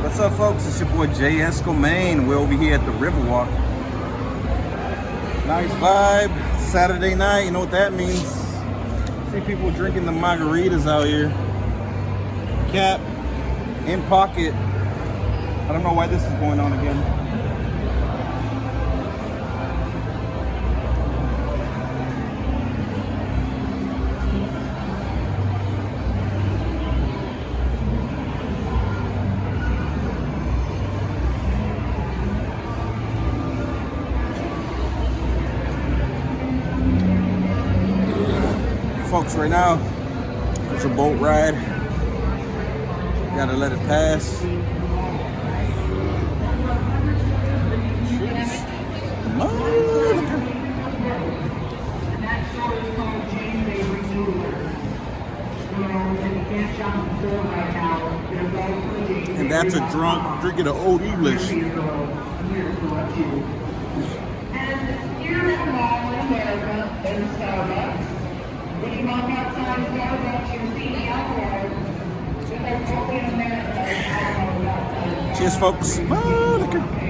What's up, folks? It's your boy Jescomayne. We're over here at the Riverwalk. Nice vibe. Saturday night. You know what that means? See people drinking the margaritas out here. Cap in pocket. I don't know why this is going on again. Folks, right now it's a boat ride. Gotta let it pass. And that's a drunk drinking an Old English. And here in America, in Starbucks, when you walk outside Starbucks, you're seeing alcohol. Because only in America, alcohol is outside. Cheers, folks. Malt Liquor.